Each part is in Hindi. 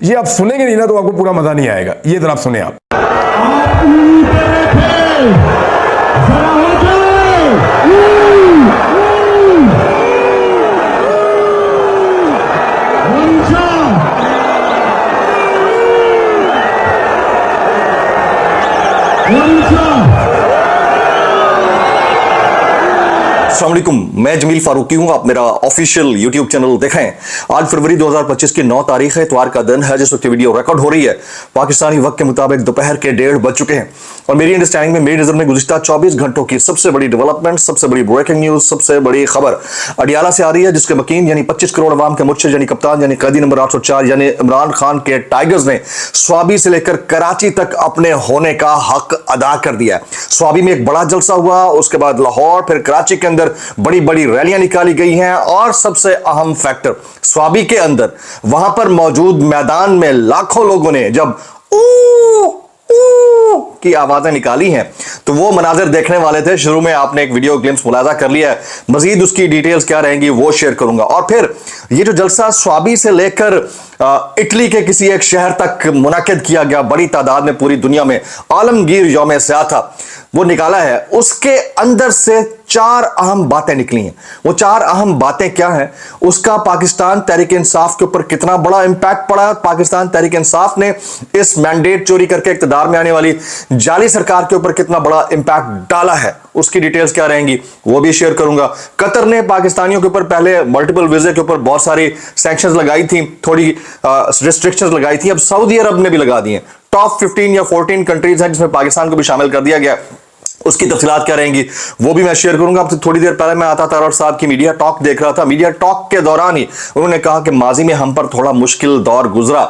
ये आप सुनेंगे नहीं ना तो आपको पूरा मजा नहीं आएगा। ये जरा आप सुने आप। अस्सलाम वालेकुम, मैं जमील फारूकी हूं। आप मेरा ऑफिशियल यूट्यूब चैनल देखें। आज फरवरी 2025 की 9 तारीख है, इतवार का दिन है जिस वक्त वीडियो रिकॉर्ड हो रही है। पाकिस्तानी वक्त के मुताबिक दोपहर के 1:30 बज चुके हैं और मेरी अंडरस्टैंडिंग में, मेरी नजर में गुज़िश्ता 24 घंटों की सबसे बड़ी डेवलपमेंट, सबसे बड़ी ब्रेकिंग न्यूज, सबसे बड़ी खबर अडियाला से आ रही है, जिसके वकील यानी 25 करोड़ अवाम के मुर्शिद यानी कप्तान यानी कैदी नंबर 804 यानी इमरान खान के टाइगर्स ने स्वाबी से लेकर कराची तक अपने होने का हक अदा कर दिया। स्वाबी में एक बड़ा जलसा हुआ, उसके बाद लाहौर, फिर कराची के अंदर बड़ी बड़ी रैलियां निकाली गई हैं और सबसे अहम फैक्टर स्वाबी के अंदर वहां पर मौजूद मैदान में लाखों लोगों ने जब की आवाजें निकाली हैं तो वो मनाजिर देखने वाले थे। शुरू में आपने एक वीडियो ग्लिम्स मुलाजा कर लिया है, मजीद उसकी डिटेल्स क्या रहेंगी वो शेयर करूंगा। और फिर ये जो जलसा स्वाबी से लेकर इटली के किसी एक शहर तक मुनाकिद किया गया, बड़ी तादाद में पूरी दुनिया में आलमगीर यौम स्याह था, वो निकाला है। उसके अंदर से 4 अहम बातें निकली हैं। वो 4 अहम बातें क्या हैं, उसका पाकिस्तान तहरीक इंसाफ के ऊपर कितना बड़ा इंपैक्ट पड़ा, पाकिस्तान तहरीक इंसाफ ने इस मैंडेट चोरी करके इक्तदार में आने वाली जाली सरकार के ऊपर कितना बड़ा इंपैक्ट डाला है, उसकी डिटेल्स क्या रहेंगी वो भी शेयर करूंगा। कतर ने पाकिस्तानियों के ऊपर पहले मल्टीपल वीजे के ऊपर बहुत सारी सैंक्शंस लगाई थी, थोड़ी रिस्ट्रिक्शंस लगाई थी, अब सऊदी अरब ने भी लगा दी हैं। टॉप 15 या 14 कंट्रीज हैं जिसमें पाकिस्तान को भी शामिल कर दिया गया। उसकी तफसीलात क्या रहेंगी वो भी मैं शेयर करूंगा। अब थोड़ी देर पहले मैं आता तारड़ साहब की मीडिया टॉक देख रहा था। मीडिया टॉक के दौरान ही उन्होंने कहा कि माजी में हम पर थोड़ा मुश्किल दौर गुजरा,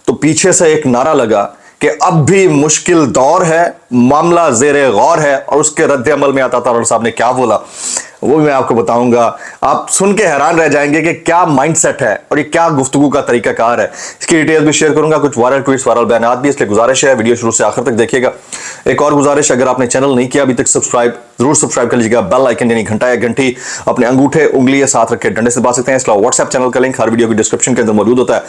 तो पीछे से एक नारा लगा कि अब भी मुश्किल दौर है, मामला ज़ेरे गौर है। और उसके रद्द अमल में आता तारड़ साहब ने क्या बोला वो मैं आपको बताऊंगा। आप सुन के हैरान रह जाएंगे कि क्या माइंडसेट है और ये क्या गुफ्तगू का तरीकाकार है। इसकी डिटेल भी शेयर करूंगा, कुछ वायरल ट्वीट्स, वायरल बयानात भी, इसलिए गुजारिश है वीडियो शुरू से आखिर तक देखिएगा। एक और गुजारिश, अगर आपने चैनल नहीं किया अभी तक सब्सक्राइब जरूर सब्सक्राइब कर लीजिएगा। बेल आइकन यानी घंटा या घंटी अपने अंगूठे उंगली साथ रख के डंडे से दबा सकते हैं। इसका व्हाट्सएप चैनल का लिंक हर वीडियो की डिस्क्रिप्शन के अंदर मौजूद होता है,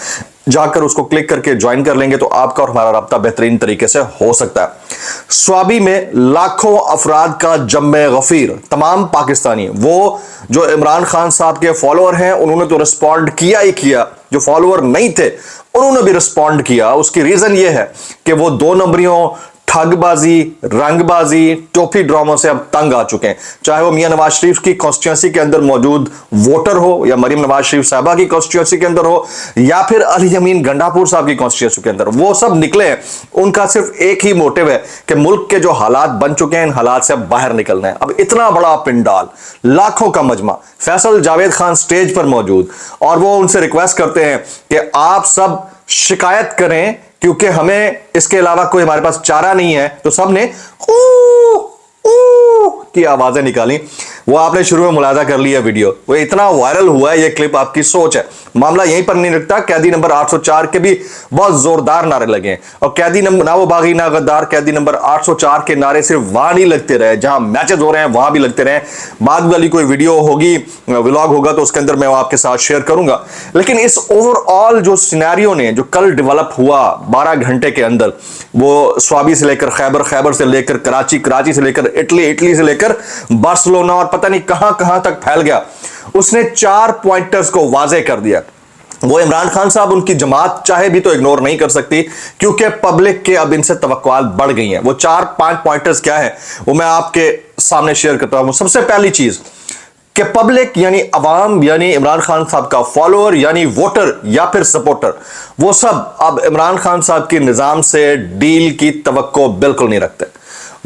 जाकर उसको क्लिक करके ज्वाइन कर लेंगे तो आपका और हमारा राब्ता बेहतरीन तरीके से हो सकता है। स्वाबी में लाखों अफराद का जम्मे गफीर, तमाम पाकिस्तानी, वो जो इमरान खान साहब के फॉलोअर हैं उन्होंने तो रिस्पॉन्ड किया ही किया, जो फॉलोअर नहीं थे उन्होंने भी रिस्पॉन्ड किया। उसकी रीजन ये है कि वो 2 नंबरियों, ठगबाजी, रंगबाजी, टोपी ड्रामों से अब तंग आ चुके हैं। चाहे वो मियां नवाज शरीफ की कॉन्स्टिट्यूंसी के अंदर मौजूद वोटर हो, या मरीम नवाज शरीफ साहबा की कॉन्स्टिट्यूंसी के अंदर हो, या फिर अली अमीन गंडापुर साहब की कॉन्स्टिट्यूंसी के अंदर, वो सब निकले हैं। उनका सिर्फ एक ही मोटिव है कि मुल्क के जो हालात बन चुके हैं इन हालात से अब बाहर निकलना है। अब इतना बड़ा पिंडाल, लाखों का मजमा, फैसल जावेद खान स्टेज पर मौजूद, और वो उनसे रिक्वेस्ट करते हैं कि आप सब शिकायत करें क्योंकि हमें इसके अलावा कोई हमारे पास चारा नहीं है। तो सबने की आवाजें निकाली। वो आपने शुरू में मुलाजा कर लिया वीडियो, वो इतना वायरल हुआ है ये क्लिप, आपकी सोच है। मामला यहीं पर नहीं रुकता, कैदी नंबर 804 के भी बहुत जोरदार नारे लगे हैं। और कैदी नंबर ना वो बागी ना गद्दार, कैदी नंबर 804 के नारे सिर्फ वहां नहीं लगते रहे जहां मैचेस हो रहे हैं, वहां भी लगते रहे। बाद वाली कोई वीडियो होगी, व्लॉग होगा तो उसके अंदर मैं वो आपके साथ शेयर करूंगा। लेकिन इस ओवरऑल जो सिनेरियो ने जो कल डेवलप हुआ 12 घंटे के अंदर, वो स्वाबी से लेकर खैबर, खैबर से लेकर कराची, कराची से लेकर इटली, इटली से लेकर बार्सिलोना और पता नहीं कहां कहां तक फैल गया, उसने 4 पॉइंटर्स को वाजे कर दिया। वो इमरान खान साहब, उनकी जमात चाहे भी तो इग्नोर नहीं कर सकती क्योंकि पब्लिक के अब इनसे तवक्कुआत बढ़ गई हैं। वो 4-5 पॉइंटर्स क्या है वो मैं आपके सामने शेयर करता हूं। सबसे पहली चीज कि पब्लिक यानी अवाम यानी इमरान खान साहब का फॉलोअर यानी वोटर या फिर सपोर्टर, वो सब अब इमरान खान साहब के निजाम से डील की तवक्को बिल्कुल नहीं रखते।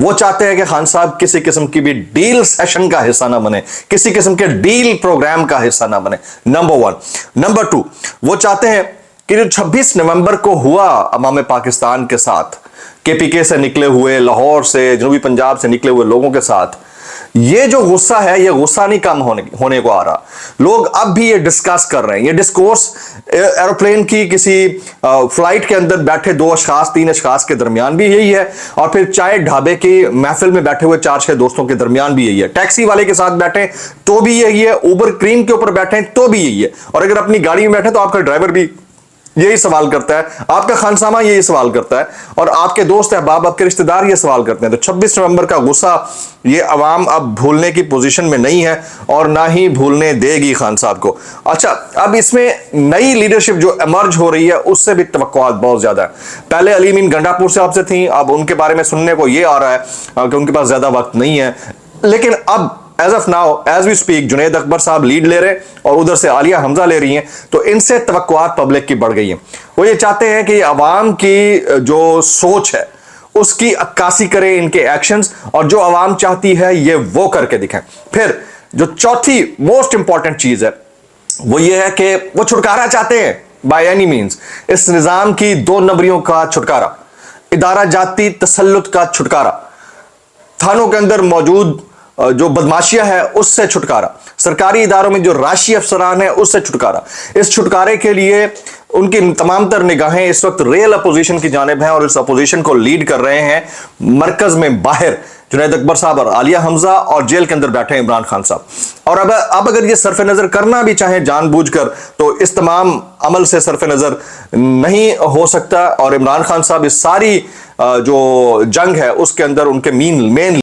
वो चाहते हैं कि खान साहब किसी किस्म की भी डील सेशन का हिस्सा ना बने, किसी किस्म के डील प्रोग्राम का हिस्सा ना बने, नंबर 1। नंबर 2, वो चाहते हैं कि जो 26 नवंबर को हुआ अवाम पाकिस्तान के साथ, केपीके से निकले हुए, लाहौर से, जनूबी पंजाब से निकले हुए लोगों के साथ, ये जो गुस्सा है ये गुस्सा नहीं कम होने को आ रहा। लोग अब भी ये डिस्कस कर रहे हैं। ये डिस्कोर्स एरोप्लेन की किसी फ्लाइट के अंदर बैठे 2 अशखास 3 अशखास के दरमियान भी यही है, और फिर चाय ढाबे की महफिल में बैठे हुए 4-6 दोस्तों के दरमियान भी यही है, टैक्सी वाले के साथ बैठे तो भी यही है, उबर क्रीम के ऊपर बैठे तो भी यही है, और अगर अपनी गाड़ी में बैठे तो आपका ड्राइवर भी यही सवाल करता है, आपका खानसामा यही सवाल करता है, और आपके दोस्त अहबाब, आपके रिश्तेदार ये सवाल करते हैं। तो 26 नवंबर का गुस्सा ये अवाम अब भूलने की पोजीशन में नहीं है और ना ही भूलने देगी खान साहब को। अच्छा, अब इसमें नई लीडरशिप जो इमर्ज हो रही है उससे भी तवक्कुआत बहुत ज्यादा है। पहले अली मीन गंडापुर से आपसे थी, अब उनके बारे में सुनने को ये आ रहा है कि उनके पास ज्यादा वक्त नहीं है, लेकिन अब as of now as we speak Junaid Akbar साहब लीड ले रहे और उधर से आलिया हमजा ले रही हैं, तो इनसे तवक्कुआत पब्लिक की बढ़ गई है। वो ये चाहते हैं कि अवाम की जो सोच है उसकी अक्कासी करें इनके एक्शंस, और जो अवाम चाहती है ये वो करके दिखाएं। फिर जो चौथी मोस्ट इंपॉर्टेंट चीज है वो ये है कि वो छुटकारा चाहते हैं बाय एनी मींस, इस निजाम की दो नंबरियों का छुटकारा, इदारा जाती तसल्लुत का छुटकारा, थानों के अंदर मौजूद जो बदमाशियां है उससे छुटकारा, सरकारी इदारों में जो राशि अफसरान है उससे छुटकारा। इस छुटकारे के लिए उनकी तमाम तर निगाहें इस वक्त रियल अपोजिशन की जानिब हैं, और इस अपोजिशन को लीड कर रहे हैं मरकज में बाहर जुनैद अकबर साहब और आलिया हमजा, और जेल के अंदर बैठे हैं इमरान खान साहब। और अब अगर ये सरफ नजर करना भी चाहे जानबूझकर, तो इस तमाम अमल से सरफ नजर नहीं हो सकता, और इमरान खान साहब इस सारी जो जंग है उसके अंदर उनके मेन